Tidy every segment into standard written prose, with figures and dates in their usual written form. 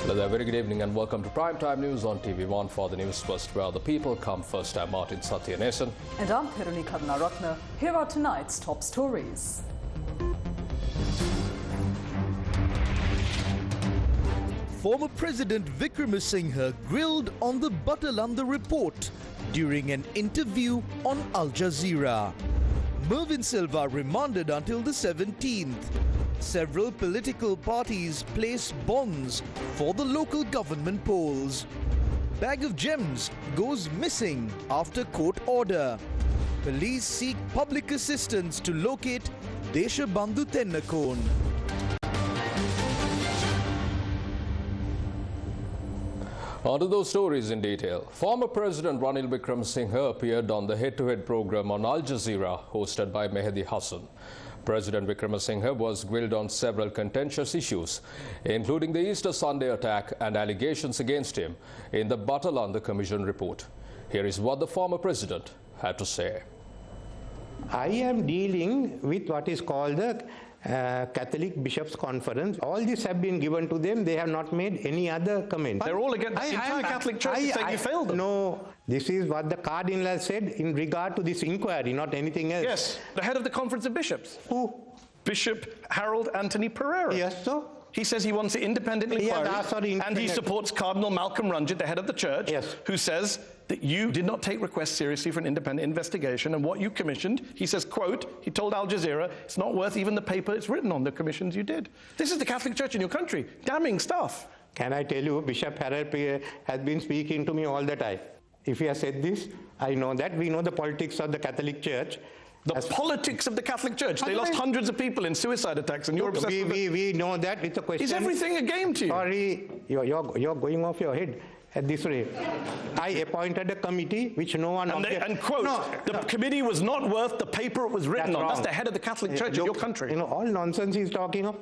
Hello there, very good evening and welcome to Primetime News on TV1 for the Newsfirst, where the people come first. I'm Martin Satyanesan. And I'm Piruni Karnaratna. Here are tonight's top stories. Former President Wickremesinghe grilled on the Batalanda report during an interview on Al Jazeera. Mervyn Silva remanded until the 17th. Several political parties place bonds for the local government polls. Bag of gems goes missing after court order. Police seek public assistance to locate Deshabandhu Tennakone. On to those stories in detail. Former President Ranil Wickremesinghe appeared on the head-to-head program on Al Jazeera hosted by Mehdi Hassan. President Wickremesinghe was grilled on several contentious issues, including the Easter Sunday attack and allegations against him in the Batalanda Commission report. Here is what the former president had to say. I am dealing with what is called the Catholic Bishops' Conference. All this have been given to them. They have not made any other comment. They're all against the entire Catholic Church saying you failed them. No, this is what the Cardinal has said in regard to this inquiry, not anything else. Yes, the head of the Conference of Bishops. Who? Bishop Harold Anthony Pereira. Yes, so? He says he wants an independent inquiry, and he supports Cardinal Malcolm Runjit, the head of the church, who says that you did not take requests seriously for an independent investigation, and what you commissioned, he says, quote, he told Al Jazeera, it's not worth even the paper it's written on, the commissions you did. This is the Catholic Church in your country. Damning stuff. Can I tell you, Bishop Harold has been speaking to me all the time. If he has said this, I know that. We know the politics of the Catholic Church. The politics of the Catholic Church. They lost hundreds of people in suicide attacks, and you're obsessed with it. We know that. It's a question. Is everything a game to you? Sorry, you're going off your head at this rate. I appointed a committee which no one... And quote, the committee was not worth the paper it was written on. That's the head of the Catholic Church in your country. You know, all nonsense he's talking of.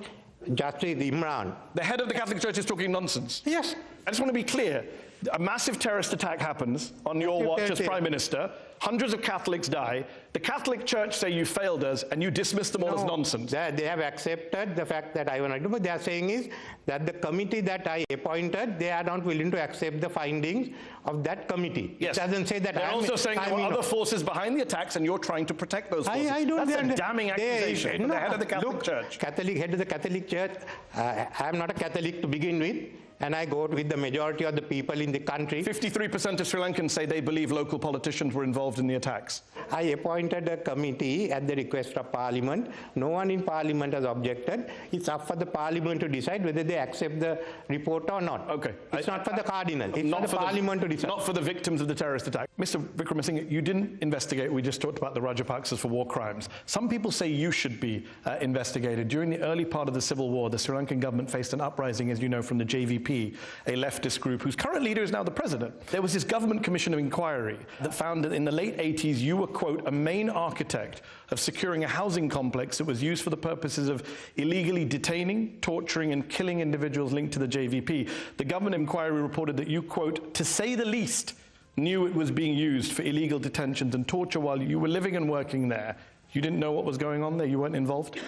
Justice Imran. The head of the Catholic Church is talking nonsense. Yes. I just want to be clear. A massive terrorist attack happens on your watch as Prime Minister. Hundreds of Catholics die. The Catholic Church say you failed us, and you dismiss them all as nonsense. They have accepted the fact that I want to do, but they are saying is that the committee that I appointed, they are not willing to accept the findings of that committee. Yes. It doesn't say that. They're also saying there were other forces behind the attacks, and you're trying to protect those forces. That's a damning accusation from the head of the Catholic Church. Head of the Catholic Church. I am not a Catholic to begin with. And I go with the majority of the people in the country. 53% of Sri Lankans say they believe local politicians were involved in the attacks. I appointed a committee at the request of Parliament. No one in Parliament has objected. It's up for the Parliament to decide whether they accept the report or not. Okay. It's not for the Cardinal. It's not for the Parliament to decide. Not for the victims of the terrorist attack. Mr. Wickremesinghe, you didn't investigate. We just talked about the Rajapaksas for war crimes. Some people say you should be investigated. During the early part of the civil war, the Sri Lankan government faced an uprising, as you know, from the JVP, a leftist group whose current leader is now the president. There was this government commission of inquiry that found that in the late 80s you were, quote, a main architect of securing a housing complex that was used for the purposes of illegally detaining, torturing and killing individuals linked to the JVP. The government inquiry reported that you, quote, to say the least, knew it was being used for illegal detentions and torture while you were living and working there. You didn't know what was going on there? You weren't involved?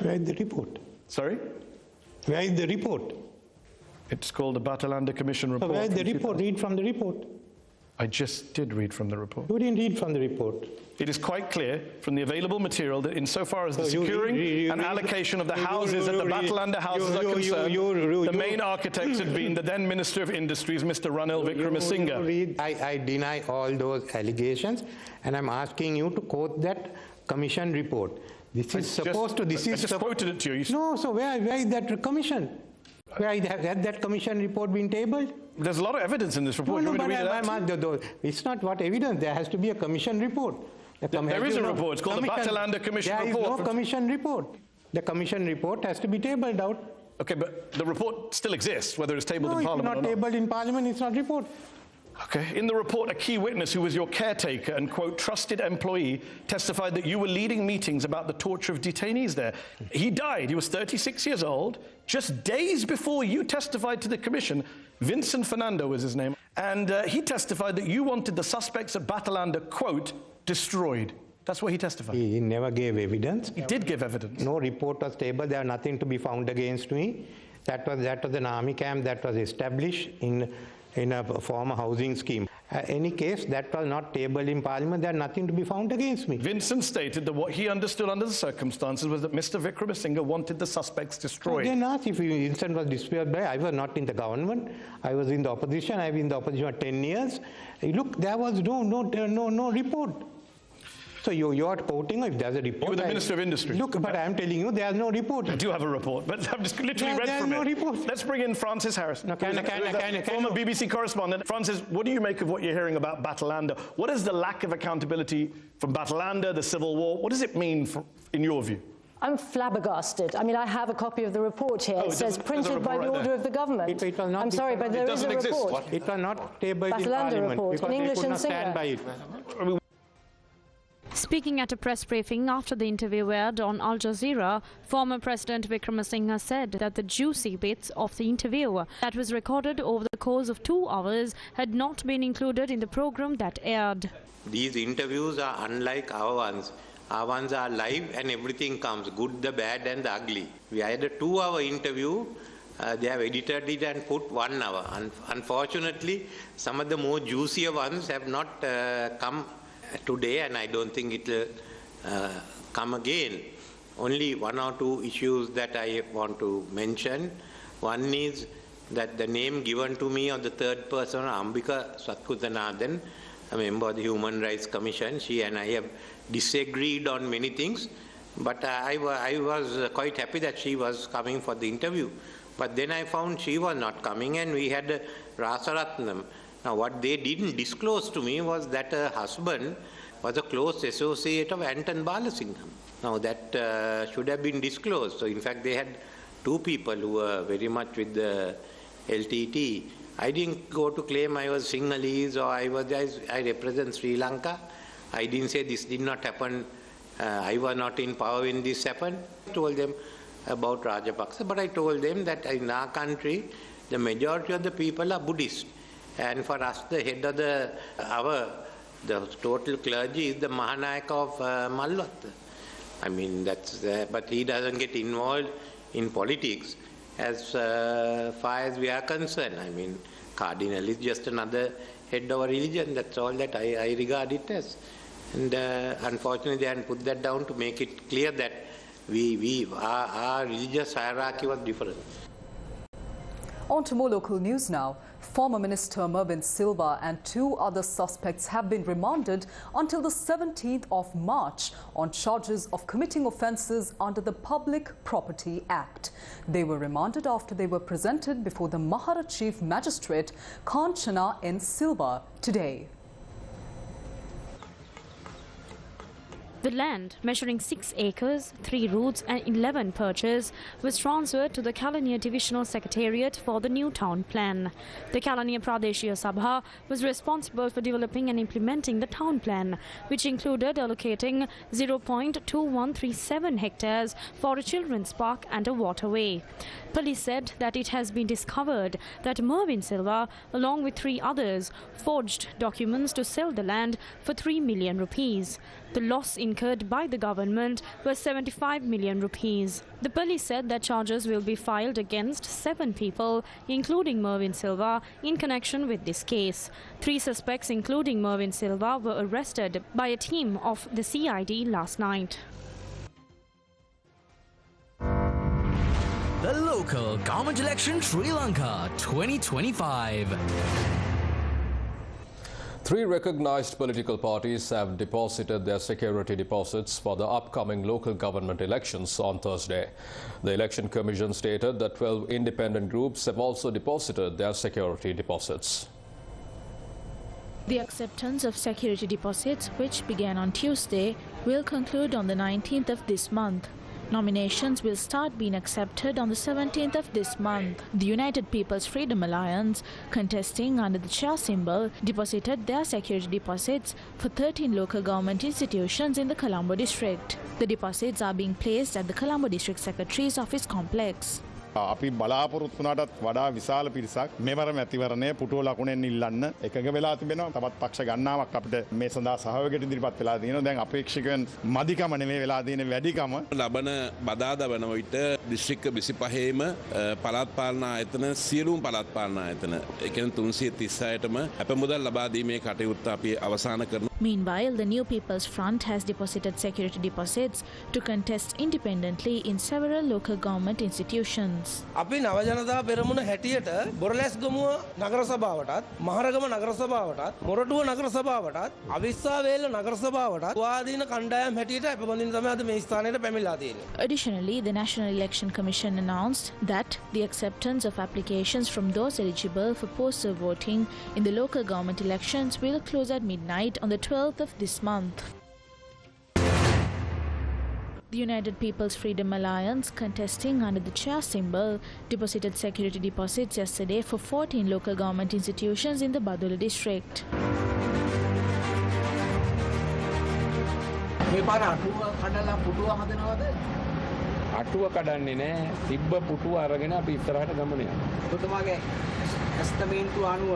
Where is the report? Sorry? Where is the report? It's called the Batalanda Commission report. Where is the report? Read from the report. I just did read from the report. You didn't read from the report. It is quite clear from the available material that insofar as the securing and allocation of the houses at the Batalanda houses are concerned, the main architects had been the then Minister of Industries, Mr. Ranil Wickremesinghe. I deny all those allegations, and I'm asking you to quote that commission report. This is supposed to... I just quoted it to you. No, so where is that commission? Had that commission report been tabled? There's a lot of evidence in this report. No, but it's not what evidence. There has to be a commission report. There is a report. It's called the Batalanda Commission report. There is no commission report. The commission report has to be tabled out. Okay, but the report still exists, whether it's tabled in Parliament or not. It's not tabled in Parliament, it's not report. Okay. In the report, a key witness who was your caretaker and, quote, trusted employee testified that you were leading meetings about the torture of detainees there. He died. He was 36 years old. Just days before you testified to the commission, Vincent Fernando was his name, and he testified that you wanted the suspects at Batalanda, quote, destroyed. That's what he testified. He never gave evidence. He did give evidence. No report was tabled. There are nothing to be found against me. That was an army camp that was established in a former housing scheme. Any case that was not tabled in Parliament, there is nothing to be found against me. Vincent stated that what he understood under the circumstances was that Mr. Wickremesinghe wanted the suspects destroyed. Then asked if the incident was displayed by. I was not in the government. I was in the opposition. I've been in the opposition for 10 years. Look, there was no report. So you are quoting if there's a report. You were the Minister of Industry. Look, but I'm telling you, there's no report. I do have a report, but I've just literally read from no it. report. Let's bring in Francis Harris, No, former BBC correspondent. Francis, what do you make of what you're hearing about Batalanda? What is the lack of accountability from Batalanda, the civil war? What does it mean in your view? I'm flabbergasted. I mean, I have a copy of the report here. It says printed by the order of the government. It was not I'm sorry, but there is a report. It was not tabled in Batalanda Parliament report, because in English they could and not stand by it. Speaking at a press briefing after the interview aired on Al Jazeera, former President Wickremesinghe said that the juicy bits of the interview that was recorded over the course of 2 hours had not been included in the program that aired. These interviews are unlike our ones. Our ones are live and everything comes, good, the bad and the ugly. We had a 2-hour interview. They have edited it and put 1 hour. Unfortunately, some of the more juicier ones have not come today, and I don't think it will come again. Only 1 or 2 issues that I want to mention. One is that the name given to me of the third person, Ambika Satkutanathan, a member of the Human Rights Commission, she and I have disagreed on many things, but I was quite happy that she was coming for the interview. But then I found she was not coming, and we had Rasaratnam. Now, what they didn't disclose to me was that her husband was a close associate of Anton Balasingham. Now, that should have been disclosed. So, in fact, they had 2 people who were very much with the LTT. I didn't go to claim I was Sinhalese or I represent Sri Lanka. I didn't say this did not happen. I was not in power when this happened. I told them about Rajapaksa, but I told them that in our country, the majority of the people are Buddhist. And for us, the head of the total clergy is the Mahanayaka of Malwatta. I mean, but he doesn't get involved in politics as far as we are concerned. I mean, Cardinal is just another head of a religion. That's all that I regard it as. And unfortunately, they hadn't put that down to make it clear that our religious hierarchy was different. On to more local news now. Former Minister Mervyn Silva and 2 other suspects have been remanded until the 17th of March on charges of committing offences under the Public Property Act. They were remanded after they were presented before the Mahara Chief Magistrate Kanchana N. Silva today. The land, measuring 6 acres, 3 roads and 11 perches, was transferred to the Kalaniya Divisional Secretariat for the new town plan. The Kalaniya Pradeshiya Sabha was responsible for developing and implementing the town plan, which included allocating 0.2137 hectares for a children's park and a waterway. Police said that it has been discovered that Mervyn Silva, along with 3 others, forged documents to sell the land for 3 million rupees. The loss incurred by the government was 75 million rupees. The police said that charges will be filed against 7 people, including Mervyn Silva, in connection with this case. 3 suspects, including Mervyn Silva, were arrested by a team of the CID last night. The local government election Sri Lanka 2025. 3 recognized political parties have deposited their security deposits for the upcoming local government elections on Thursday. The Election Commission stated that 12 independent groups have also deposited their security deposits. The acceptance of security deposits, which began on Tuesday, will conclude on the 19th of this month. Nominations will start being accepted on the 17th of this month. The United People's Freedom Alliance, contesting under the chair symbol, deposited their security deposits for 13 local government institutions in the Colombo district. The deposits are being placed at the Colombo District Secretary's office complex. අපි බලාපොරොත්තු වුණාටත් වඩා විශාල පිරිසක් මෙවර මැතිවරණය පුටුව ලකුණෙන් ඉල්ලන්න එකඟ වෙලා තිබෙනවා. තවත් පක්ෂ ගණනාවක් අපිට මේ සඳහා සහයෝගයට ඉදිරිපත් වෙලා තියෙනවා. දැන් අපේක්ෂකයන් මදිකම නෙමෙයි වෙලා තියෙන වැඩිකම. ලබන බදාදා වන විට දිස්ත්‍රික්ක 25ම පළාත් පාලන ආයතන සියලුම පළාත් පාලන ආයතන ඒ කියන්නේ 336ටම අප මුදල් ලබා දීමේ කටයුත්ත අපි අවසන් කරනවා. Meanwhile, the New People's Front has deposited security deposits to contest independently in several local government institutions. අපි නව ජනතා පෙරමුණ හැටියට බොරලැස්ගමුව නගර සභාවටත් මහරගම නගර සභාවටත් මොරටුව නගර සභාවටත් අවිස්සාවේල නගර සභාවටත් ස්වාධීන කණ්ඩායම් හැටියට අපබඳින තමයි අද මේ ස්ථානයට පැමිණලා තියෙන්නේ. Additionally, the National Election Commission announced that the acceptance of applications from those eligible for postal voting in the local government elections will close at midnight on the 12th of this month. The United People's Freedom Alliance, contesting under the chair symbol, deposited security deposits yesterday for 14 local government institutions in the Badulla district. අටුව කඩන්නේ නැහැ. තිබ්බ පුටුව අරගෙන අපි ඉස්සරහට ගමන යනවා. ඔබතුමාගේ ඇස්තමේන්තුව අනුව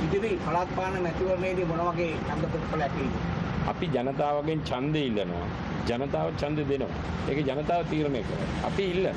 ඉදිරි පළාත් පාලන මැතිවරණයේදී මොන වගේ ඡන්ද ප්‍රතිඵල ඇතිවෙයිද? අපි ජනතාවගෙන් ඡන්දය ඉල්ලනවා. ජනතාව ඡන්ද දෙනවා. ඒක ජනතාව තීරණය කරනවා. අපි ඉල්ලනවා.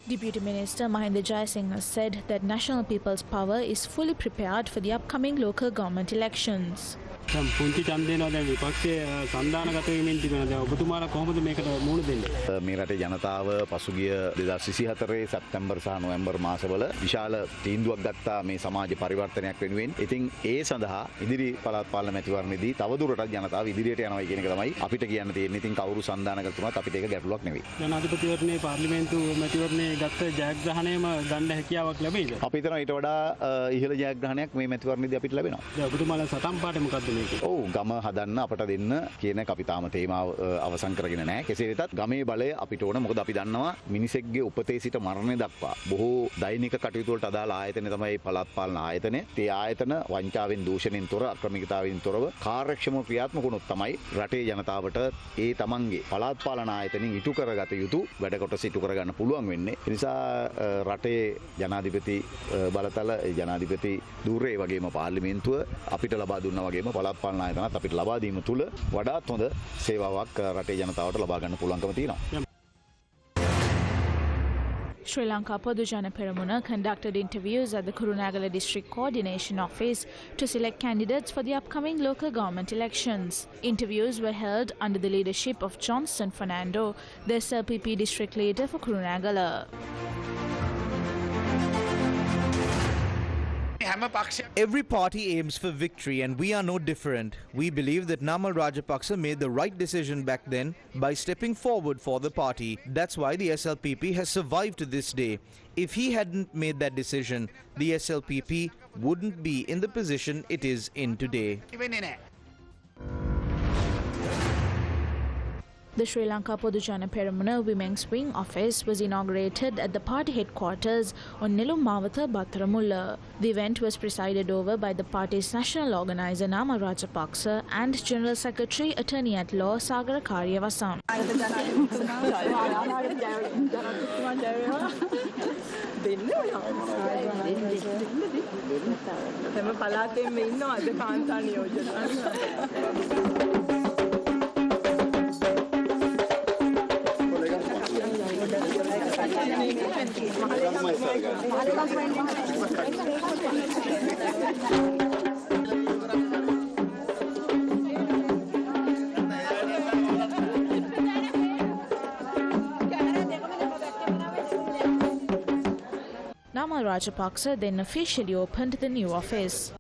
Deputy Minister Mahinda Jayasinghe said that National People's Power is fully prepared for the upcoming local government elections. පුංචි ඡන්දේනවා දැන් විපක්ෂයේ සන්දානගත වෙමින් තිබෙනවා. දැන් ඔබතුමාලා කොහොමද මේකට මුහුණ දෙන්නේ? මේ රටේ ජනතාව පසුගිය 2024 සැප්තැම්බර් සහ නොවැම්බර් මාසවල විශාල තීන්දුවක් ගත්තා මේ සමාජ පරිවර්තනයක් වෙනුවෙන්. ඉතින් ඒ සඳහා ඉදිරි පළාත් පාලන මැතිවරණයේදී තවදුරටත් ජනතාව ඉදිරියට යනවා කියන එක තමයි අපිට කියන්න තියෙන්නේ. ඉතින් කවුරු සන්දානගත වුණත් අපිට ඒක ගැටලුවක් නෙවෙයි. ජනාධිපතිවරණයේ පාර්ලිමේන්තු මැතිවරණයේ ගත්ත ජයග්‍රහණයම ගන්න හැකියාවක් ලැබෙයිද? අපි හිතනවා ඊට වඩා ඉහළ ජයග්‍රහණයක් මේ මැතිවරණයේදී අපිට ලැබෙනවා. දැන් ඔබතුමාලා සටන් පාඩේ මොකද්ද? ඔව් ගම හදන්න අපට දෙන්න කියන අපි තාම තේමාව අවසන් කරගෙන නැහැ. කෙසේ වෙතත් ගමේ බලය අපිට ඕන. මොකද අපි දන්නවා මිනිසෙක්ගේ උපතේ සිට මරණය දක්වා බොහෝ දෛනික කටයුතු වලට අදාළ ආයතන තමයි පළාත් පාලන ආයතනය. ඒ ආයතන වංචාවෙන් දූෂණයෙන් තොර අක්‍රමිකතාවෙන් තොරව කාර්යක්ෂමව ක්‍රියාත්මක වුණොත් තමයි රටේ ජනතාවට ඒ තමන්ගේ පළාත් පාලන ආයතනෙන් ඉටු කරගත යුතු වැඩ කොටස ඉටු කරගන්න පුළුවන් වෙන්නේ. ඒ නිසා රටේ ජනාධිපති බලතල ජනාධිපති ධූරේ වගේම පාර්ලිමේන්තුව අපිට ලබා දුන්නා වගේම පළාත් පාලන ආයතනත් අපිට ලබා දීම තුල වඩාත් හොඳ සේවාවක් රටේ ජනතාවට ලබා ගන්න පුළුවන්කම තියෙනවා. Sri Lanka Podujana Peramuna conducted interviews at the Kurunegala District Coordination Office to select candidates for the upcoming local government elections. Interviews were held under the leadership of Johnston Fernando, the SLPP district leader for Kurunegala. Every party aims for victory and we are no different. We believe that Namal Rajapaksa made the right decision back then by stepping forward for the party. That's why the SLPP has survived to this day. If he hadn't made that decision, the SLPP wouldn't be in the position it is in today. The Sri Lanka Podujana Peramuna Women's Wing office was inaugurated at the party headquarters on Nilumawatha Battaramulla. The event was presided over by the party's national organizer Namal Rajapaksa and General Secretary Attorney at Law Sagara Karyavasan. Namal Rajapaksa then officially opened the new office.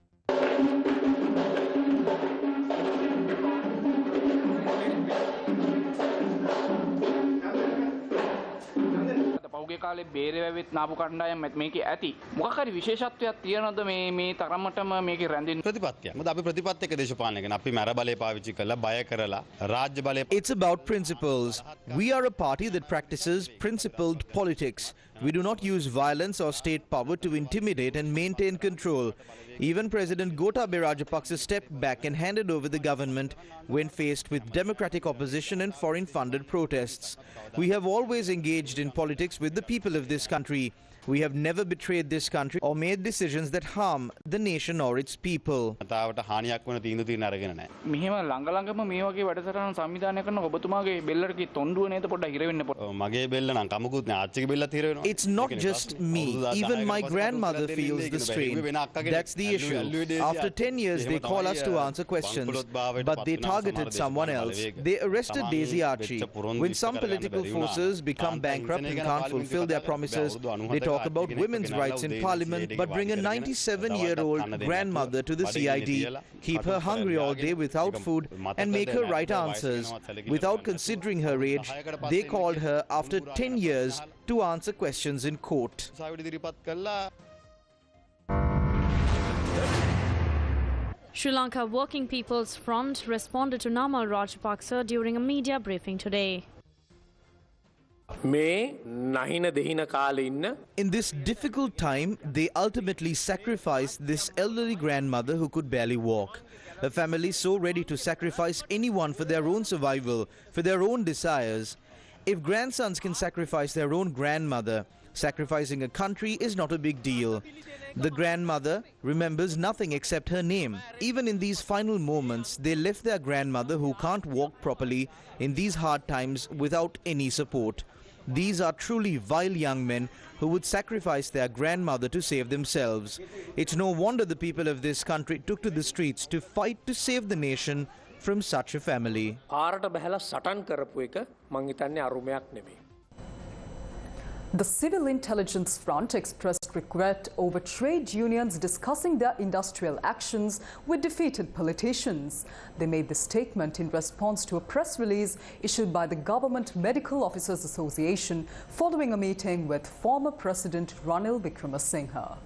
කාලේ බේරෙවෙත් නාපු කණ්ඩායම් මේකේ ඇති. මොකක් හරි විශේෂත්වයක් තියනවද මේ තරමටම මේකේ රැඳෙන්න? ප්‍රතිපත්තිය. මොකද අපි ප්‍රතිපත්තියක දේශපාලනය කරන අපි මර බලය පාවිච්චි කරලා බය කරලා රාජ්‍ය බලය. It's about principles. We are a party that practices principled politics. We do not use violence or state power to intimidate and maintain control. Even President Gotabaya Rajapaksa stepped back and handed over the government when faced with democratic opposition and foreign-funded protests. We have always engaged in politics with the people of this country. We have never betrayed this country or made decisions that harm the nation or its people. මෙහෙම ළඟ ළඟම මේ වගේ වැඩසටහන සංවිධානය කරන ඔබතුමාගේ බෙල්ලට කි තොණ්ඩුව නේද පොඩ්ඩක් හිර වෙන්න පොඩ්ඩක්. මගේ බෙල්ල නම් කමුකුත් නෑ ආච්චිගේ බෙල්ලත් හිර වෙනවා. It's not just me. Even my grandmother feels the strain. That's the issue. After 10 years, they call us to answer questions, but they targeted someone else. They arrested Daisy Archie. When some political forces become bankrupt and can't fulfill their promises, they talk about women's rights in parliament, but bring a 97-year-old grandmother to the CID, keep her hungry all day without food, and make her write answers. Without considering her age, they called her after 10 years to answer questions in court. Sri Lanka Working People's Front responded to Namal Rajapaksa during a media briefing today. In this difficult time, they ultimately sacrificed this elderly grandmother who could barely walk. A family so ready to sacrifice anyone for their own survival, for their own desires. If grandsons can sacrifice their own grandmother, sacrificing a country is not a big deal. The grandmother remembers nothing except her name. Even in these final moments, they left their grandmother who can't walk properly in these hard times without any support. These are truly vile young men who would sacrifice their grandmother to save themselves. It's no wonder the people of this country took to the streets to fight to save the nation from such a family. The Civil Intelligence Front expressed regret over trade unions discussing their industrial actions with defeated politicians. They made this statement in response to a press release issued by the Government Medical Officers Association following a meeting with former President Ranil Wickremesinghe.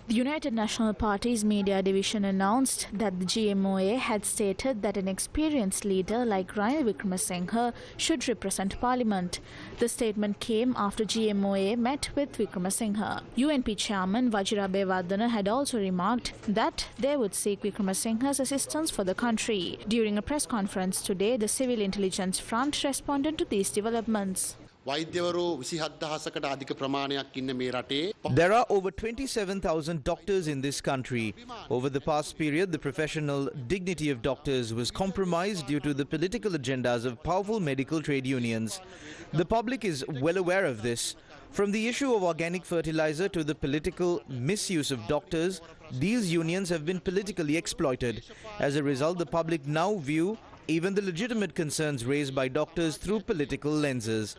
The United National Party's media division announced that the GMOA had stated that an experienced leader like Ranil Wickremesinghe should represent Parliament. The statement came after GMOA met with Wickremesinghe. UNP chairman Vajirabewardene had also remarked that they would seek Wickremesinghe's assistance for the country. During a press conference today, the Civil Intelligence Front responded to these developments. There are over 27,000 doctors in this country. Over the past period, the professional dignity of doctors was compromised due to the political agendas of powerful medical trade unions. The public is well aware of this. From the issue of organic fertilizer to the political misuse of doctors, these unions have been politically exploited. As a result, the public now view even the legitimate concerns raised by doctors through political lenses.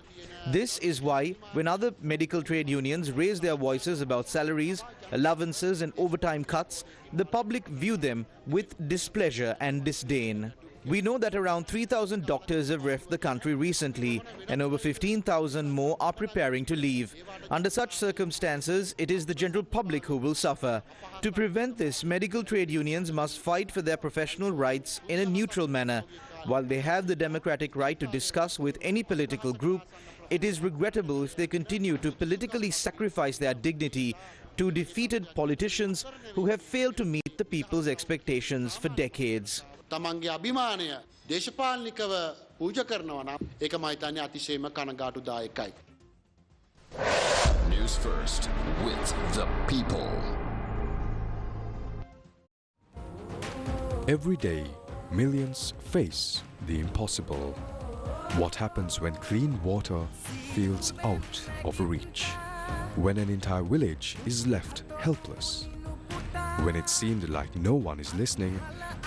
This is why, when other medical trade unions raise their voices about salaries, allowances and overtime cuts, the public view them with displeasure and disdain. We know that around 3,000 doctors have left the country recently, and over 15,000 more are preparing to leave. Under such circumstances, it is the general public who will suffer. To prevent this, medical trade unions must fight for their professional rights in a neutral manner. While they have the democratic right to discuss with any political group, it is regrettable if they continue to politically sacrifice their dignity to defeated politicians who have failed to meet the people's expectations for decades. තමන්ගේ අභිමානය දේශපාලනිකව පූජා කරනවා නම් ඒක මම හිතන්නේ අතිශයම කනගාටුදායකයි. News First with the people. Every day, millions face the impossible. What happens when clean water feels out of reach? When an entire village is left helpless? When it seemed like no one is listening,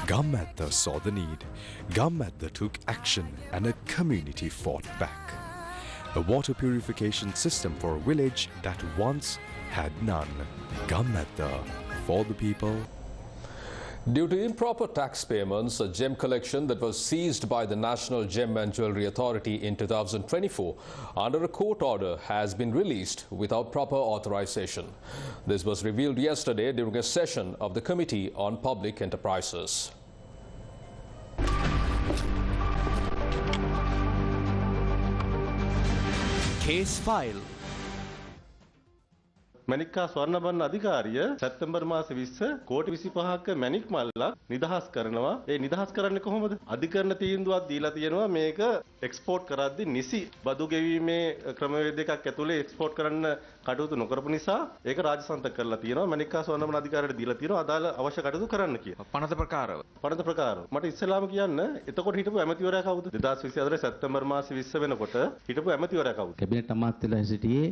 Gammatha saw the need. Gammatha took action and a community fought back. A water purification system for a village that once had none. Gammatha for the people. Due to improper tax payments, a gem collection that was seized by the National Gem and Jewellery Authority in 2024 under a court order has been released without proper authorization. This was revealed yesterday during a session of the Committee on Public Enterprises. Case file. මැණික්කා ස්වර්ණබන්න අධිකාරිය සැප්තැම්බර් මාස 20 කෝටි 25ක මැණික් මල්ලක් නිදහස් කරනවා. ඒ නිදහස් කරන්නේ කොහොමද? අධිකරණ තීන්දුවක් දීලා තියෙනවා මේක එක්ස්පෝර්ට් කරද්දී නිසි බදු ගෙවීමේ ක්‍රමවේද දෙකක් ඇතුලේ එක්ස්පෝර්ට් කරන්න කටයුතු නොකරපු නිසා ඒක රාජසන්තක කරලා තියෙනවා. මැණික්කා ස්වර්ණබන්න අධිකාරියට දීලා තියෙනවා අදාළ අවශ්‍ය කටයුතු කරන්න කියලා. පනත ප්‍රකාරව. පනත ප්‍රකාරව. මට ඉස්සෙල්ලාම කියන්න එතකොට හිටපු ඇමතිවරයා කවුද? 2024 සැප්තැම්බර් මාස 20 වෙනකොට හිටපු ඇමතිවරයා කවුද? කැබිනට් අමාත්‍යලා සිටියේ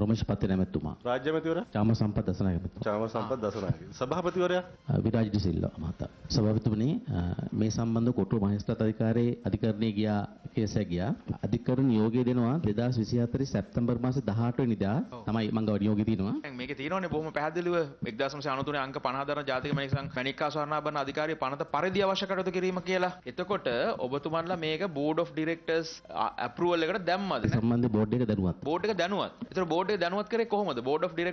රොමේෂ් පත්තින ඇමතුමා. රාජ්‍ය චාම සම්පත් දසනායක. චාම සම්පත් දසනායක. සභාපතිවරයා විරාජ් ඩි සිල්වා මහතා. සභාපතිතුමනි මේ සම්බන්ධ කොටුව මහේස්ත්‍රාත් අධිකාරියේ අධිකරණයේ ගියා කේස් එක ගියා. අධිකරණ නියෝගය දෙනවා 2024 සැප්තැම්බර් මාසේ 18 වෙනිදා තමයි මම ගාව නියෝගය දිනවා. මේකේ තියෙනවනේ බොහොම පැහැදිලිව 1993 අංක 50 දරන ජාතික මැණික්කා ස්වර්ණාභරණ අධිකාරිය පනත පරිදි අවශ්‍ය කටයුතු කිරීම කියලා. එතකොට ඔබතුමන්ලා මේක බෝඩ් ඔෆ් ඩිරෙක්ටර්ස් අප්‍රූවල් එකට දැම්මද? සම්බන්ධ බෝඩ් එක දැනුවත්. බෝඩ් එක දැනුවත්. ඒතර බෝඩ් එක දැනුවත් කරේ කොහොමද? Board of director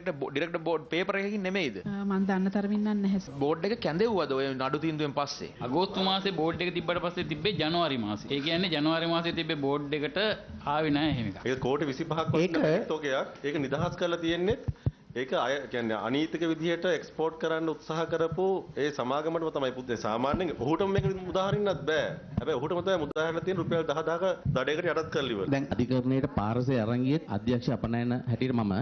board paper එකකින් නෙමෙයිද? මම දන්න තරමින් නැහැ. බෝඩ් එක කැඳෙව්වද ඔය නඩු තීන්දුවෙන් පස්සේ? අගෝස්තු මාසේ බෝඩ් එක තිබ්බට පස්සේ තිබ්බේ ජනවාරි මාසේ. ඒ කියන්නේ ජනවාරි මාසේ තිබ්බේ බෝඩ් එකට ආවේ නැහැ එහෙම එකක්. ඒක කෝටි 25ක් වගේ තෝගයක්. ඒක නිදහස් කරලා තියෙන්නේ ඒක අය කියන්නේ අනීතික විදිහට එක්ස්පෝර්ට් කරන්න උත්සාහ කරපු ඒ සමාගමටම තමයි පුද්දේ සාමාන්‍යයෙන් ඔහුටම මේක උදාහරින්නත් බෑ. හැබැයි ඔහුටම තමයි උදාහරණ තියෙන රුපියල් 10000ක දඩයකට යටත් කරලා ඉවර. දැන් අධිකරණයට පාරසේ අරන් ගියත් අධ්‍යක්ෂ අපනයන හැටියට මම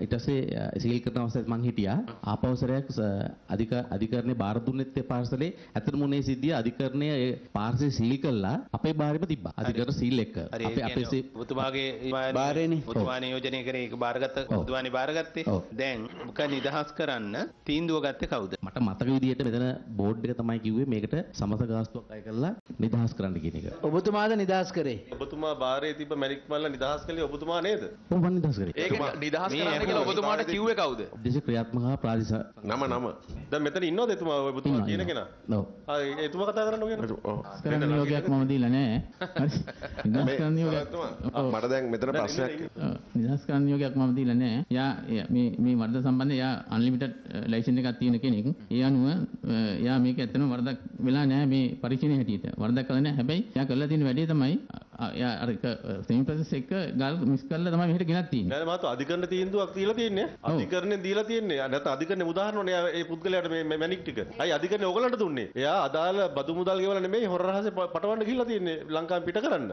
ඊට පස්සේ සීල් කරන අවස්ථාවේ මං හිටියා. ආපෞසරයක් අධිකරණේ බාර දුන්නෙත් ඒ පාර්සලේ ඇත්තටම උනේ සිද්ධිය අධිකරණයේ ඒ පාර්සල් සීල් කළා අපේ බාරෙම තිබ්බා. අධිකරණ සීල් එක. අපේ ඔබතුමාගේ බාරේනේ. ඔබතුමා නියෝජනය කරේ ඒක බාරගත්ත ඔබතුමානේ බාරගත්තේ. දැන් මොක නිදහස් කරන්න තීන්දුව ගත්තේ කවුද? මට මතක විදිහට මෙතන බෝඩ් එක තමයි කිව්වේ මේකට සමත ගාස්තුවක් අය කරලා නිදහස් කරන්න කියන එක. ඔබතුමාද නිදහස් කරේ? ඔබතුමා බාරේ තිබ්බ මැණික් මල්ල නිදහස් කළේ ඔබතුමා නේද? ඔව් මම නිදහස් කරේ. ඒක නිදහස් කරන්න කියලා ඔබතුමාට කිව්වේ කවුද? දේශ ක්‍රියාත්මක ප්‍රාදේශ නම. දැන් මෙතන ඉන්නවද එතුමා ඔබතුමා කියන කෙනා? ඔව්. එතුමා කතා කරන්න ඕනේ. කරන්න නියෝගයක් මම දීලා නැහැ. හරි. නිදහස් කරන්න නියෝගයක්. මට දැන් මෙතන ප්‍රශ්නයක්. නිදහස් කරන්න නියෝගයක් මම දීලා නැහැ. යා මේ වරද සම්බන්ධයෙන් යා අන්ලිමිටඩ් ලයිසන් එකක් තියෙන කෙනෙක්. ඒ අනුව යා මේක ඇත්තටම වරදක් වෙලා නැහැ මේ පරීක්ෂණයේ හැටියට. වරදක් කළා නැහැ. හැබැයි යා කරලා තියෙන වැඩේ තමයි යා අර සෙමි ප්‍රොසෙස් එක ගල් මිස් කරලා තමයි මෙහෙට ගෙනත් තියෙන්නේ. නෑ මහත්තයා අධිකරණ තීන්දුවක් දීලා තියෙන්නේ. අධිකරණයෙන් දීලා තියෙන්නේ. නැත්නම් අධිකරණේ උදාහරණෝනේ ඒ පුද්ගලයාට මේ මැණික් ටික. අයි අධිකරණේ ඕගලන්ට දුන්නේ. එයා අදාළ බදු මුදල් ගෙවලා නෙමෙයි හොර රහසේ පටවන්න ගිහිල්ලා තියෙන්නේ ලංකාවෙන් පිට කරන්න.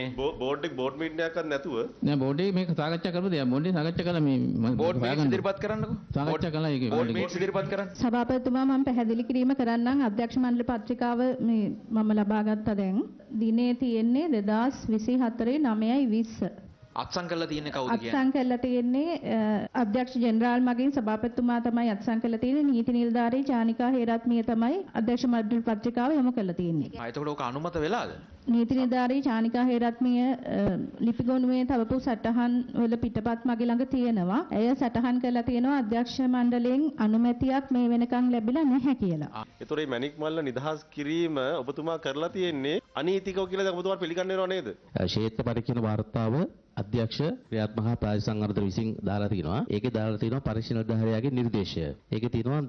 බෝඩ් එක බෝඩ් මීටින් එකක් නැතුව. නෑ බෝඩ් එක මේක සාකච්ඡා කරපුවා. දෙයක් බෝඩ් එක සාකච්ඡා කළා මේ බෝඩ් මීටින් ඉදිරිපත් කරන්නකෝ. සාකච්ඡා කළා ඒක බෝඩ් මීටින් ඉදිරිපත් කරන්න. සභාපතිතුමා මම පැහැදිලි කිරීම කරන්නම් අධ්‍යක්ෂ මණ්ඩල පත්‍රිකාව මේ මම ලබා ගත්තා දැන් දිනේ තියෙන්නේ 2024 9:20 අත්සන් කරලා තියෙන්නේ කවුද කියන්නේ? අත්සන් කරලා තියෙන්නේ අධ්‍යක්ෂ ජෙනරාල් මගින් සභාපතිතුමා තමයි අත්සන් කරලා තියෙන්නේ. නීති නිලධාරී චානිකා හේරත්මිය තමයි අධ්‍යක්ෂ මණ්ඩල පත්‍රිකාව යොමු කරලා තියෙන්නේ. එතකොට ඕක අනුමත වෙලාද? නීති නිලධාරී චානිකා හේරත්මිය ලිපිගොනුවේ තවපු සටහන් වල පිටපත් මගේ ළඟ තියෙනවා. එය සටහන් කරලා තියෙනවා අධ්‍යක්ෂ මණ්ඩලයෙන් අනුමැතියක් මේ වෙනකන් ලැබිලා නැහැ කියලා. ඒතොරේ මැණික් මල්ල නිදහස් කිරීම ඔබතුමා කරලා තියෙන්නේ අනීතිකව කියලා දැන් ඔබතුමාට පිළිගන්නේව නේද? ශේත්‍ර පරීක්ෂණ වාර්තාව අධ්‍යක්ෂ ක්‍රියාත්මක ප්‍රාදේශ සංවර්ධන විසින් දාලා තිනවා. ඒකේ දාලා තිනවා පරීක්ෂණ නිලධාරියාගේ නිර්දේශය. ඒකේ තිනවා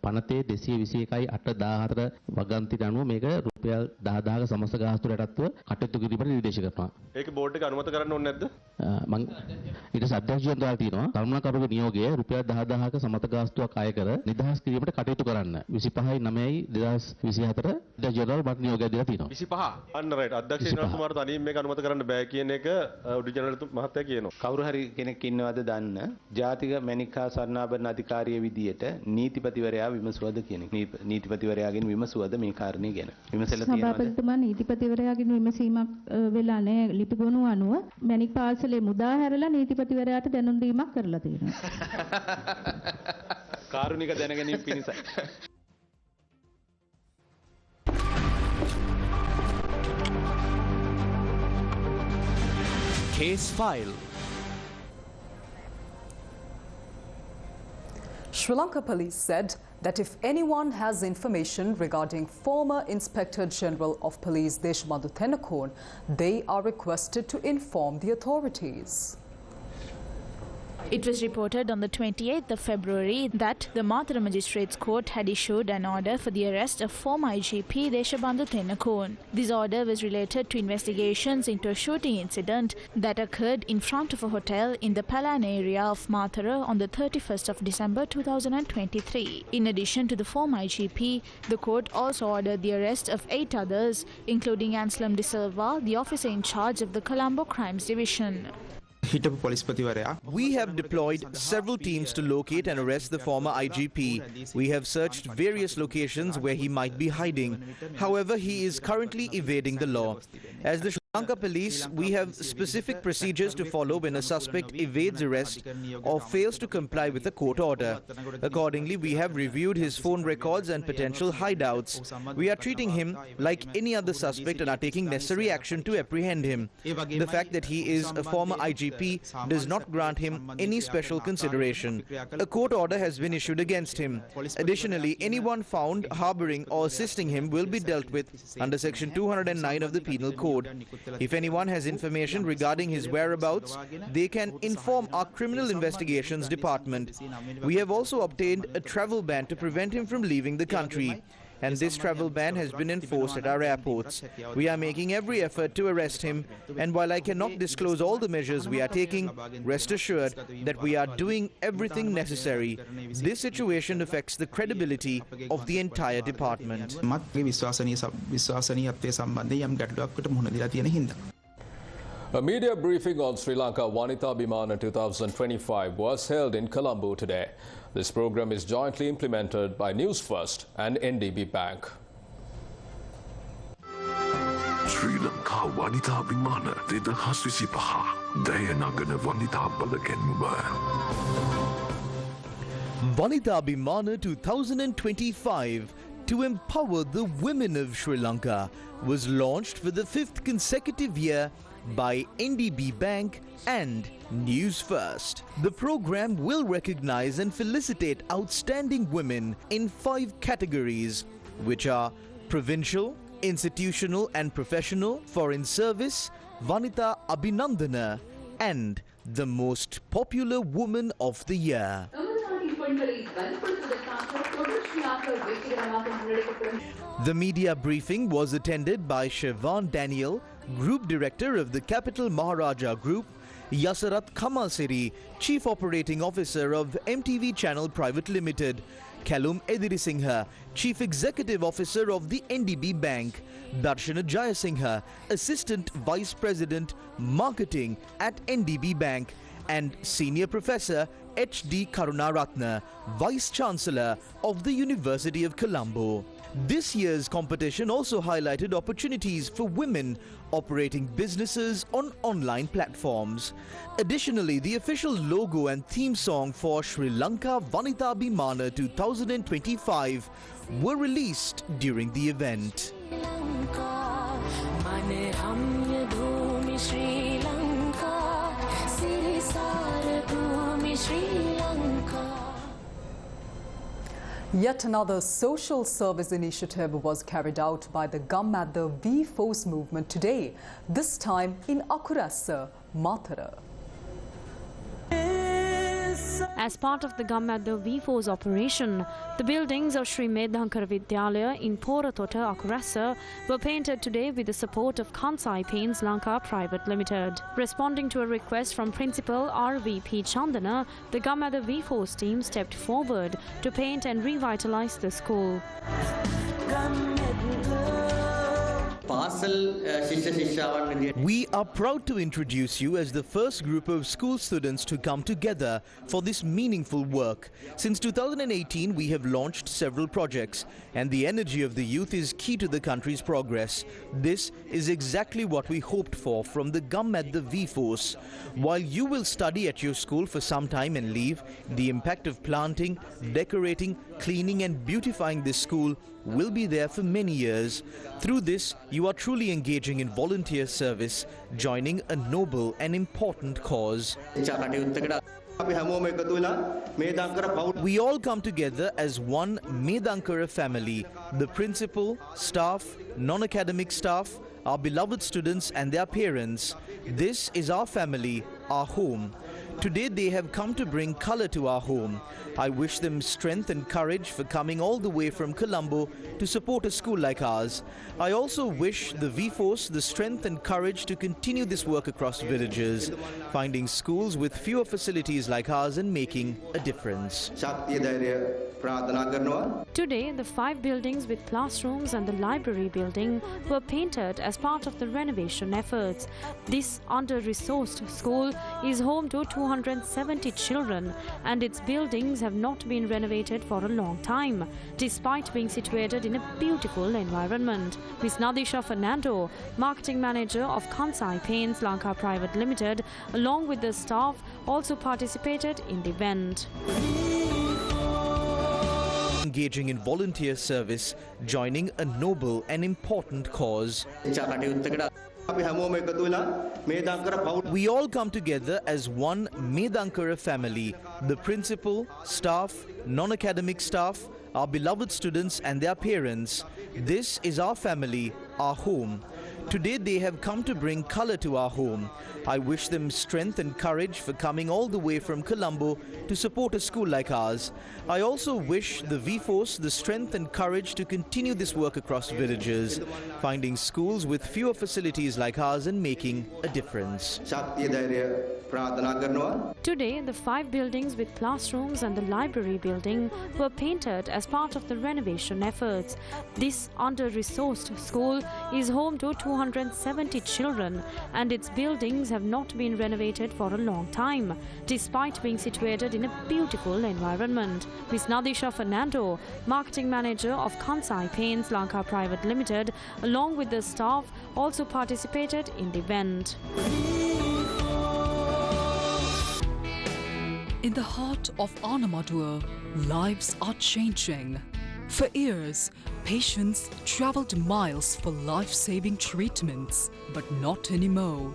පනතේ 221.814 වගන්තිට අනුව මේක රුපියල් 10000ක සමස්ත ගාස්තුවට යටත්ව කටයුතු කිරීමට නිර්දේශ කරනවා. ඒක බෝඩ් එක අනුමත කරන්න ඕනේ නැද්ද? මම ඊට අධ්‍යක්ෂයන් දාලා තිනවා කරුණාකරුගේ නියෝගය රුපියල් 10000ක සමත ගාස්තුවක් අය කර නිදහස් කිරීමට කටයුතු කරන්න 25/9/2024 ජනරල් මට නියෝගය දීලා තිනවා. 25 අන්න රයිට් අධ්‍යක්ෂ ජනරල්තුමාට තනියෙන් මේක අනුමත කරන්න බෑ කියන එක ඔරිජිනල් මහත්තයා කියනවා. කවුරු හරි කෙනෙක් ඉන්නවද දන්න ජාතික මැණික්කා ස්වර්ණාභරණ අධිකාරිය විදියට නීතිපතිවරයා විමසුවද කියන එක. නීතිපතිවරයාගෙන් විමසුවද මේ කාරණේ ගැන? විමසලා තියෙනවද? සභාපතිතුමා නීතිපතිවරයාගෙන් විමසීමක් වෙලා නැහැ. ලිපිගොනු අනුව මැණික් පාර්සලේ මුදා හැරලා නීතිපතිවරයාට දැනුම් දීමක් කරලා තියෙනවා. කාරුණික දැනගැනීම පිණිසයි. Case file. Sri Lanka police said that if anyone has information regarding former Inspector General of Police Deshbandhu Thennakoon, they are requested to inform the authorities. It was reported on the 28th of February that the Mathura Magistrates Court had issued an order for the arrest of former IGP Deshbandhu Thennakoon. This order was related to investigations into a shooting incident that occurred in front of a hotel in the Palan area of Mathura on the 31st of December 2023. In addition to the former IGP, the court also ordered the arrest of 8 others, including Anselm De Silva, the officer in charge of the Colombo Crimes Division. We have deployed several teams to locate and arrest the former IGP. We have searched various locations where he might be hiding. However, he is currently evading the law. As the Sri Lanka police, we have specific procedures to follow when a suspect evades arrest or fails to comply with a court order. Accordingly, we have reviewed his phone records and potential hideouts. We are treating him like any other suspect and are taking necessary action to apprehend him. The fact that he is a former IGP does not grant him any special consideration. A court order has been issued against him. Additionally, anyone found harboring or assisting him will be dealt with under Section 209 of the Penal Code. If anyone has information regarding his whereabouts, they can inform our Criminal Investigations Department. We have also obtained a travel ban to prevent him from leaving the country. And this travel ban has been enforced at our airports. We are making every effort to arrest him, and while I cannot disclose all the measures we are taking, rest assured that we are doing everything necessary. This situation affects the credibility of the entire department. A media briefing on Sri Lanka Wanita Bimana 2025 was held in Colombo today. This program is jointly implemented by Newsfirst and NDB Bank. Sri Lanka Wanita Bimana 2025 Dayanagana Wanita Balakenmuba. Wanita Bimana 2025, to empower the women of Sri Lanka, was launched for the 5th consecutive year by NDB Bank and Newsfirst. The program will recognize and felicitate outstanding women in 5 categories, which are provincial, institutional and professional, foreign service, Vanita Abhinandana, and the most popular woman of the year. The media briefing was attended by Siobhan Daniel, Group Director of the Capital Maharaja Group, Yasarat Kamalsiri, Chief Operating Officer of MTV Channel Private Limited, Kalum Edirisingha, Chief Executive Officer of the NDB Bank, Darshana Jayasingha, Assistant Vice President, Marketing at NDB Bank, and Senior Professor H.D. Karunaratna, Vice Chancellor of the University of Colombo. This year's competition also highlighted opportunities for women operating businesses on online platforms. Additionally, the official logo and theme song for Sri Lanka Wanita Bimana 2025 were released during the event. Yet another social service initiative was carried out by the Gum at the V Force movement today, this time in Akurasa, Mathura. As part of the Gum at the V Force operation, the buildings of Sri Medhankara Vidyalaya in Poratota, Akurasa were painted today with the support of Kansai Paints Lanka Private Limited. Responding to a request from Principal RVP Chandana, the Gum at the V Force team stepped forward to paint and revitalize the school. We are proud to introduce you as the first group of school students to come together for this meaningful work. Since 2018, we have launched several projects, and the energy of the youth is key to the country's progress. This is exactly what we hoped for from the Gum at the V Force. While you will study at your school for some time and leave, the impact of planting, decorating, cleaning and beautifying this school will be there for many years. Through this, you are truly engaging in volunteer service, joining a noble and important cause. We all come together as one Medankara family. The principal, staff, non-academic staff, our beloved students and their parents. This is our family, our home. Today they have come to bring color to our home. I wish them strength and courage for coming all the way from Colombo to support a school like ours. I also wish the V-Force the strength and courage to continue this work across villages, finding schools with fewer facilities like ours and making a difference. Today, the 5 buildings with classrooms and the library building were painted as part of the renovation efforts. This under-resourced school is home to 270 children and its buildings have not been renovated for a long time, despite being situated in a beautiful environment. Ms. Nadisha Fernando, marketing manager of Kansai Paints Lanka Private Limited, along with the staff, also participated in the event. Engaging in volunteer service, joining a noble and important cause. We all come together as one Medankara family. The principal, staff, non-academic staff, our beloved students and their parents. This is our family, our home. Today they have come to bring color to our home. I wish them strength and courage for coming all the way from Colombo to support a school like ours. I also wish the V-Force the strength and courage to continue this work across villages, finding schools with fewer facilities like ours and making a difference. Today, the 5 buildings with classrooms and the library building were painted as part of the renovation efforts. This under-resourced school is home to 270 children and its buildings have not been renovated for a long time, despite being situated in a beautiful environment. Ms. Nadisha Fernando, marketing manager of Kansai Paints Lanka Private Limited, along with the staff, also participated in the event. In the heart of Anamadua, lives are changing. For years, patients traveled miles for life-saving treatments, but not anymore.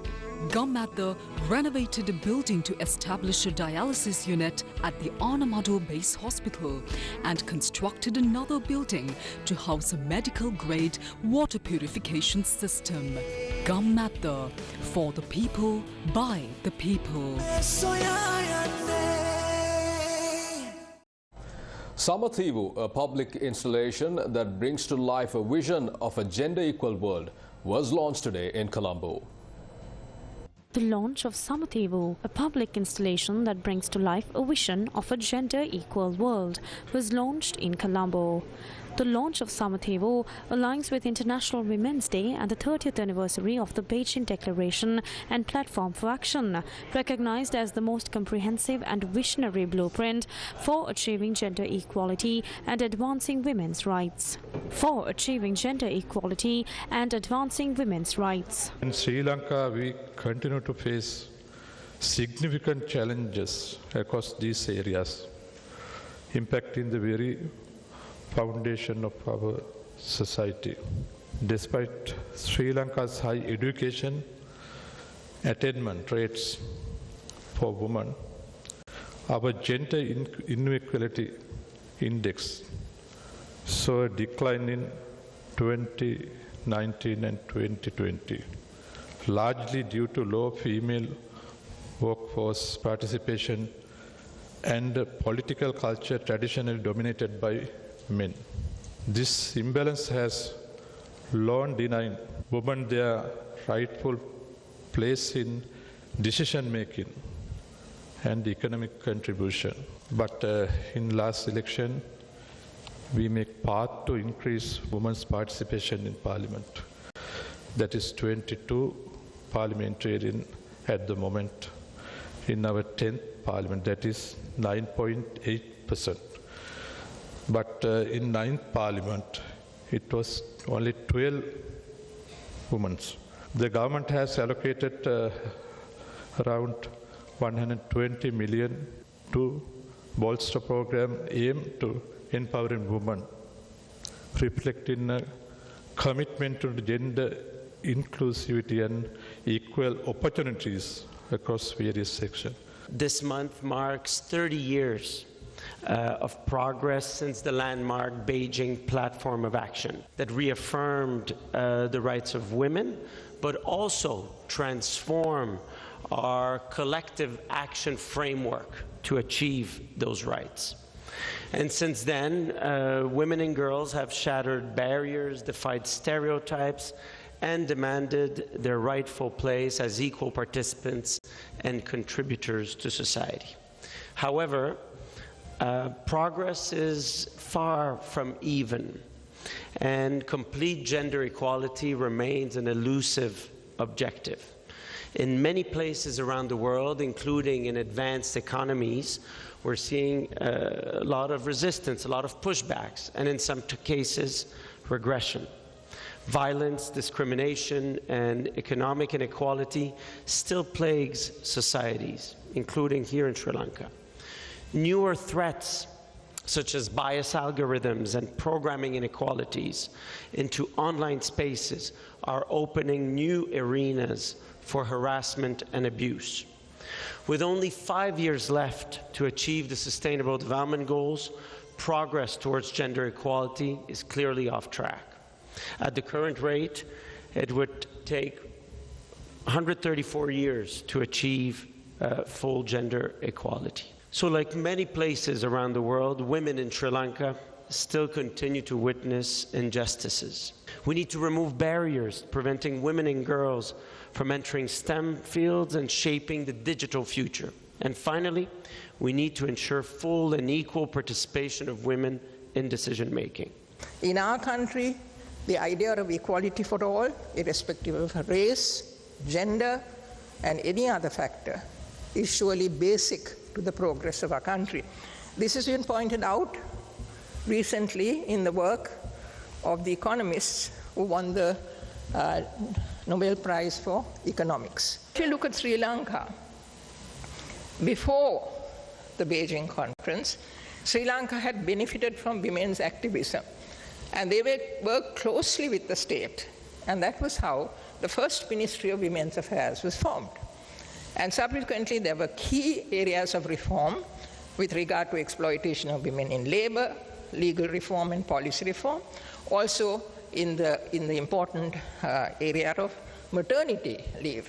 Gammatha renovated a building to establish a dialysis unit at the Anamadua Base Hospital and constructed another building to house a medical-grade water purification system. Gammatha, for the people, by the people. Samathivu, a public installation that brings to life a vision of a gender-equal world, was launched today in Colombo. The launch of Samathivu, a public installation that brings to life a vision of a gender-equal world, was launched in Colombo. The launch of Samathivu aligns with International Women's Day and the 30th anniversary of the Beijing Declaration and Platform for Action, recognized as the most comprehensive and visionary blueprint for achieving gender equality and advancing women's rights. For achieving gender equality and advancing women's rights. In Sri Lanka, we continue to face significant challenges across these areas, impacting the very foundation of our society. Despite Sri Lanka's high education attainment rates for women, our gender inequality index saw a decline in 2019 and 2020, largely due to low female workforce participation and a political culture traditionally dominated by men. This imbalance has long denied women their rightful place in decision making and economic contribution. But in last election, we make path to increase women's participation in parliament. That is 22 parliamentarians at the moment in our 10th parliament, that is 9.8%. But in 9th parliament, it was only 12 women. The government has allocated around 120 million to bolster program aimed to empowering women, reflecting a commitment to gender inclusivity and equal opportunities across various sections. This month marks 30 years of progress since the landmark Beijing Platform of Action that reaffirmed the rights of women, but also transform our collective action framework to achieve those rights. And since then, women and girls have shattered barriers, defied stereotypes, and demanded their rightful place as equal participants and contributors to society. However, progress is far from even, and complete gender equality remains an elusive objective. In many places around the world, including in advanced economies, we're seeing a lot of resistance, a lot of pushbacks, and in some cases, regression. Violence, discrimination, and economic inequality still plagues societies, including here in Sri Lanka. Newer threats, such as bias algorithms and programming inequalities into online spaces, are opening new arenas for harassment and abuse. With only 5 years left to achieve the Sustainable Development Goals, progress towards gender equality is clearly off track. At the current rate, it would take 134 years to achieve full gender equality. So like many places around the world, women in Sri Lanka still continue to witness injustices. We need to remove barriers preventing women and girls from entering STEM fields and shaping the digital future. And finally, we need to ensure full and equal participation of women in decision-making. In our country, the idea of equality for all, irrespective of race, gender, and any other factor, is surely basic to the progress of our country. This has been pointed out recently in the work of the economists who won the Nobel Prize for Economics. If you look at Sri Lanka, before the Beijing conference, Sri Lanka had benefited from women's activism, and they worked closely with the state, and that was how the first Ministry of Women's Affairs was formed. And subsequently, there were key areas of reform with regard to exploitation of women in labor, legal reform and policy reform, also in the important area of maternity leave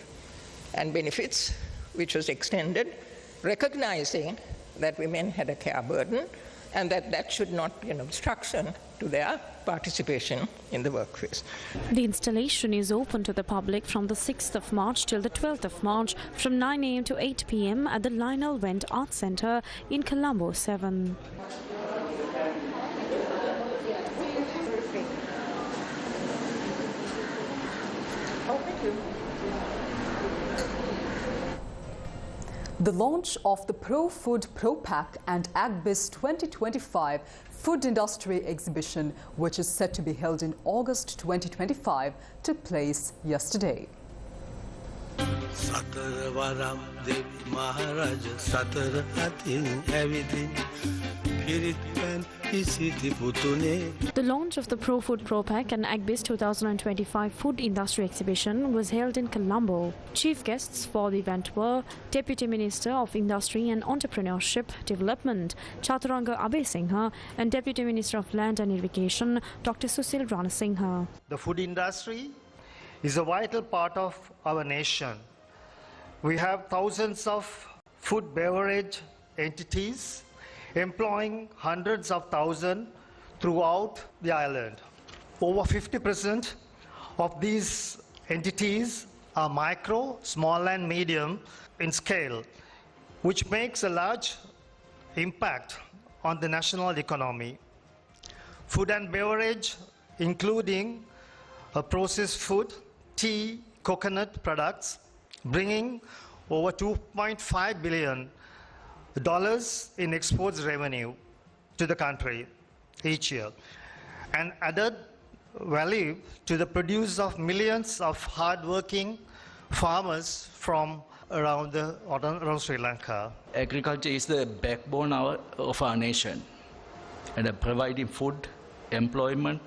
and benefits, which was extended, recognizing that women had a care burden and that should not be an obstruction to their participation in the workforce. The installation is open to the public from the 6th of March till the 12th of March from 9 a.m. to 8 p.m. at the Lionel Wendt Arts Centre in Colombo 7. The launch of the Pro Food Pro Pack and AgBiz 2025 Food Industry Exhibition, which is set to be held in August 2025, took place yesterday. The launch of the Pro Food Pro Pack and AgBiz 2025 Food Industry Exhibition was held in Colombo. Chief guests for the event were Deputy Minister of Industry and Entrepreneurship Development, Chaturanga Abesinghe, and Deputy Minister of Land and Irrigation, Dr. Susil Ranasinghe. The food industry is a vital part of our nation. We have thousands of food beverage entities employing hundreds of thousands throughout the island. Over 50% of these entities are micro, small and medium in scale, which makes a large impact on the national economy. Food and beverage, including processed food, tea, coconut products, bringing over $2.5 billion in exports revenue to the country each year, and added value to the produce of millions of hard-working farmers from around Sri Lanka. Agriculture is the backbone of our nation, and providing food, employment,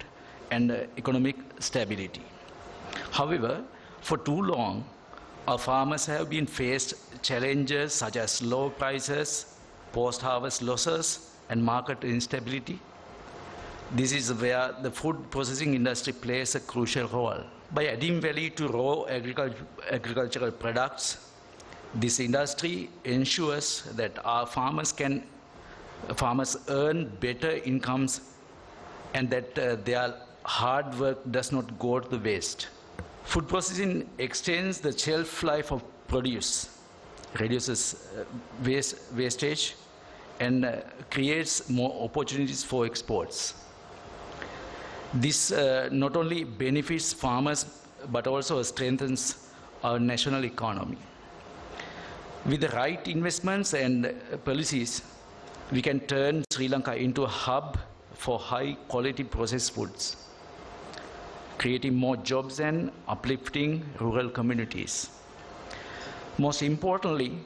and economic stability. However, for too long, Our farmers have been faced challenges such as low prices, post-harvest losses, and market instability. This is where the food processing industry plays a crucial role. By adding value to raw agricultural products, this industry ensures that our farmers earn better incomes and that their hard work does not go to waste. Food processing extends the shelf life of produce, reduces wastage, and creates more opportunities for exports. This not only benefits farmers but also strengthens our national economy. With the right investments and policies, we can turn Sri Lanka into a hub for high-quality processed foods, creating more jobs and uplifting rural communities. Most importantly,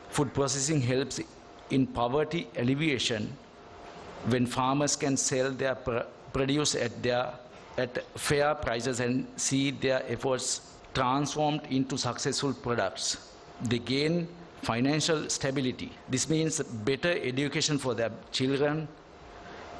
food processing helps in poverty alleviation when farmers can sell their produce at fair prices and see their efforts transformed into successful products. They gain financial stability. This means better education for their children,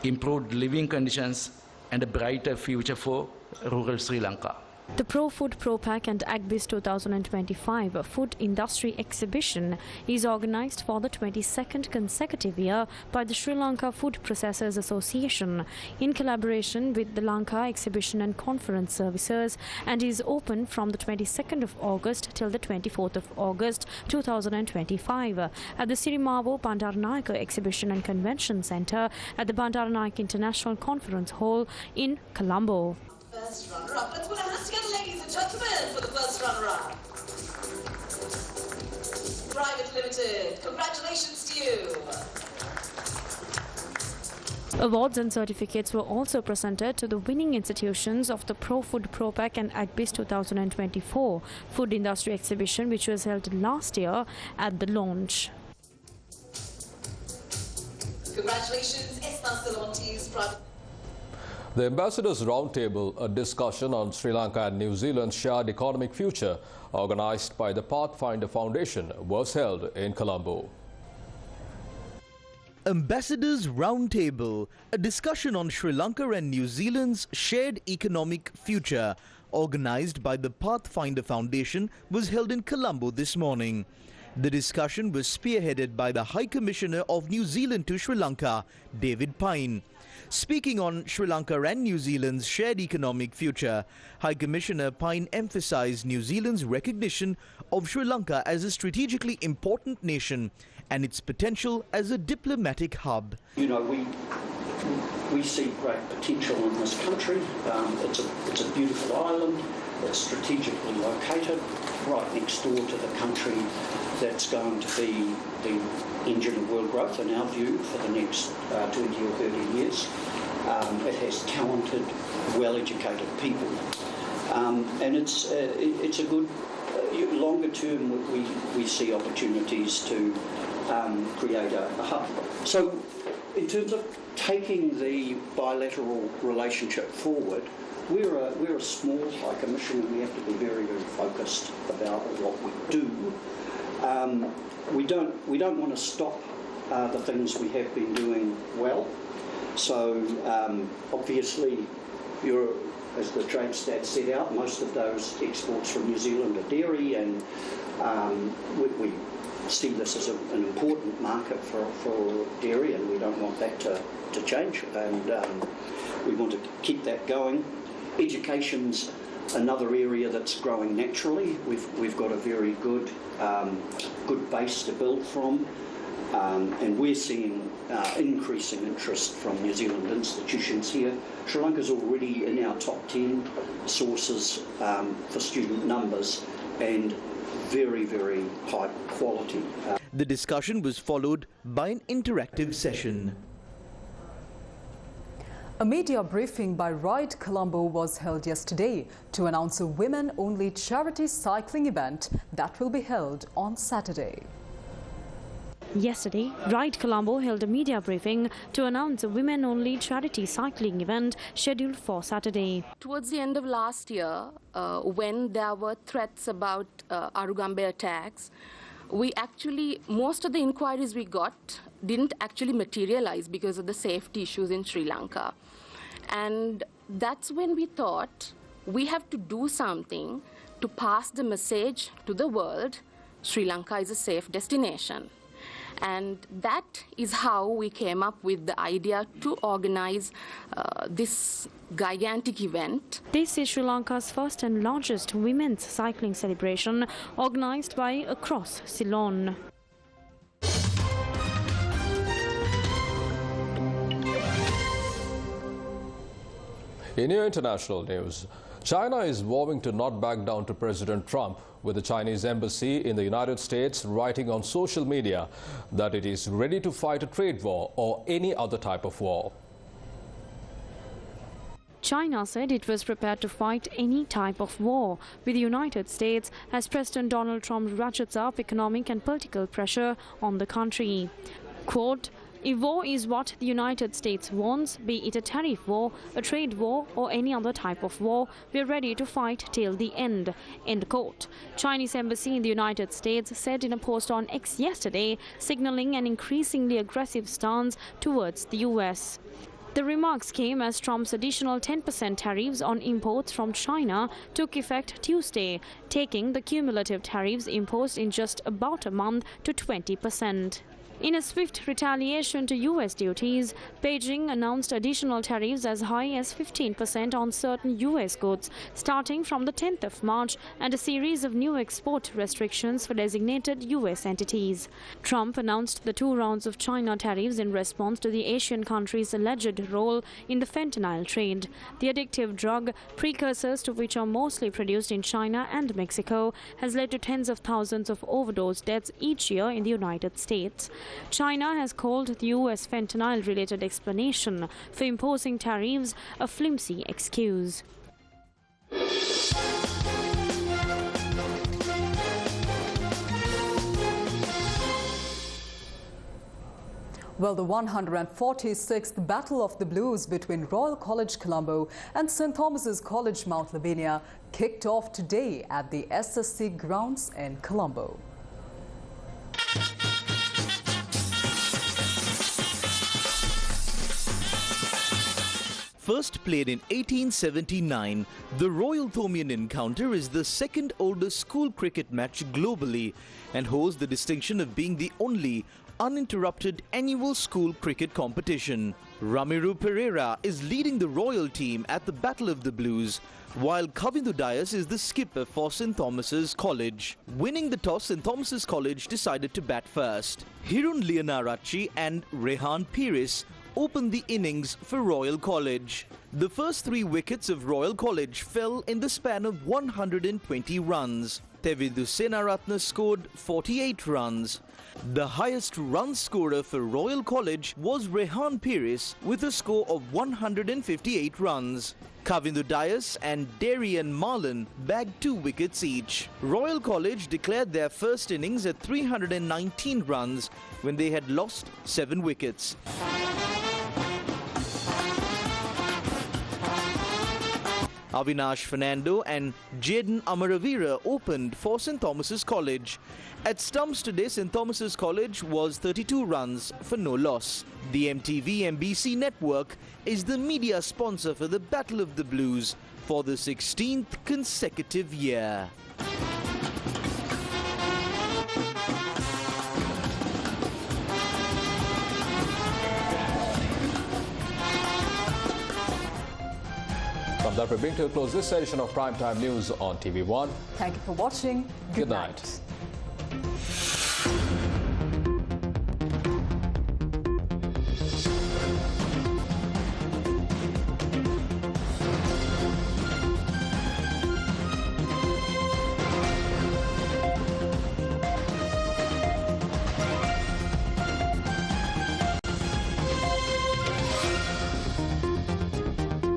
improved living conditions, and a brighter future for rural Sri Lanka. The ProFood, ProPack and AgBiz 2025 Food Industry Exhibition is organized for the 22nd consecutive year by the Sri Lanka Food Processors Association in collaboration with the Lanka Exhibition and Conference Services, and is open from the 22nd of August till the 24th of August 2025 at the Sirimavo Bandaranaike Exhibition and Convention Centre at the Bandaranaike International Conference Hall in Colombo. First runner-up. Let's put our hands together, ladies and gentlemen, for the first runner-up. Private Limited, congratulations to you. Awards and certificates were also presented to the winning institutions of the ProFood, ProPack and AgBiz 2024 Food Industry Exhibition, which was held last year at the launch. Congratulations, Esther Salontes, Private. The Ambassadors Roundtable, a discussion on Sri Lanka and New Zealand's shared economic future, organized by the Pathfinder Foundation, was held in Colombo. Ambassadors Roundtable, a discussion on Sri Lanka and New Zealand's shared economic future, organized by the Pathfinder Foundation, was held in Colombo this morning. The discussion was spearheaded by the High Commissioner of New Zealand to Sri Lanka, David Pine. Speaking on Sri Lanka and New Zealand's shared economic future, High Commissioner Pine emphasized New Zealand's recognition of Sri Lanka as a strategically important nation and its potential as a diplomatic hub. You know, we see great potential in this country. It's a beautiful island. It's strategically located right next door to the country that's going to be the engine of world growth, in our view, for the next 20 or 30 years. It has talented, well-educated people. And it's a good, longer term, we see opportunities to create a hub. So in terms of taking the bilateral relationship forward, we're a small High Commission and we have to be very, very focused about what we do. We don't want to stop the things we have been doing well. So obviously, as the trade stats set out, most of those exports from New Zealand are dairy, and we see this as an important market for dairy, and we don't want that to change, and we want to keep that going. Education's another area that's growing naturally. We've got a very good base to build from, and we're seeing increasing interest from New Zealand institutions here. Sri Lanka's already in our top 10 sources for student numbers, and very, very high quality. The discussion was followed by an interactive session. A media briefing by Ride Colombo was held yesterday to announce a women-only charity cycling event that will be held on Saturday. Yesterday, Ride Colombo held a media briefing to announce a women-only charity cycling event scheduled for Saturday. Towards the end of last year, when there were threats about Arugambe attacks, most of the inquiries we got didn't actually materialize because of the safety issues in Sri Lanka. And that's when we thought we have to do something to pass the message to the world, Sri Lanka is a safe destination. And that is how we came up with the idea to organize this gigantic event. This is Sri Lanka's first and largest women's cycling celebration, organized by Across Ceylon. In your international news, China is vowing to not back down to President Trump, with the Chinese embassy in the United States writing on social media that it is ready to fight a trade war or any other type of war. China said it was prepared to fight any type of war with the United States as President Donald Trump ratchets up economic and political pressure on the country. Quote, "If war is what the United States wants, be it a tariff war, a trade war or any other type of war, we're ready to fight till the end." End quote. Chinese embassy in the United States said in a post on X yesterday, signaling an increasingly aggressive stance towards the US. The remarks came as Trump's additional 10% tariffs on imports from China took effect Tuesday, taking the cumulative tariffs imposed in just about a month to 20%. In a swift retaliation to US duties, Beijing announced additional tariffs as high as 15% on certain US goods, starting from the 10th of March, and a series of new export restrictions for designated US entities. Trump announced the 2 rounds of China tariffs in response to the Asian country's alleged role in the fentanyl trade. The addictive drug, precursors to which are mostly produced in China and Mexico, has led to tens of thousands of overdose deaths each year in the United States. China has called the US fentanyl-related explanation for imposing tariffs a flimsy excuse. Well, the 146th Battle of the Blues between Royal College Colombo and St. Thomas's College Mount Lavinia kicked off today at the SSC grounds in Colombo. First played in 1879, the Royal Thomian Encounter is the second oldest school cricket match globally and holds the distinction of being the only uninterrupted annual school cricket competition. Ramiru Pereira is leading the Royal team at the Battle of the Blues, while Kavindu Dias is the skipper for St. Thomas's College. Winning the toss, St. Thomas's College decided to bat first. Hirun Leonaracci and Rehan Pires opened the innings for Royal College. The first 3 wickets of Royal College fell in the span of 120 runs. Tevidu Senaratne scored 48 runs. The highest run scorer for Royal College was Rehan Pires with a score of 158 runs. Kavindu Dias and Darian Marlin bagged 2 wickets each. Royal College declared their first innings at 319 runs when they had lost 7 wickets. Avinash Fernando and Jaden Amaravira opened for St. Thomas's College. At stumps today, St. Thomas's College was 32 runs for no loss. The MTV-MBC network is the media sponsor for the Battle of the Blues for the 16th consecutive year. From that, we bring to a close this edition of Primetime News on TV1. Thank you for watching. Good night.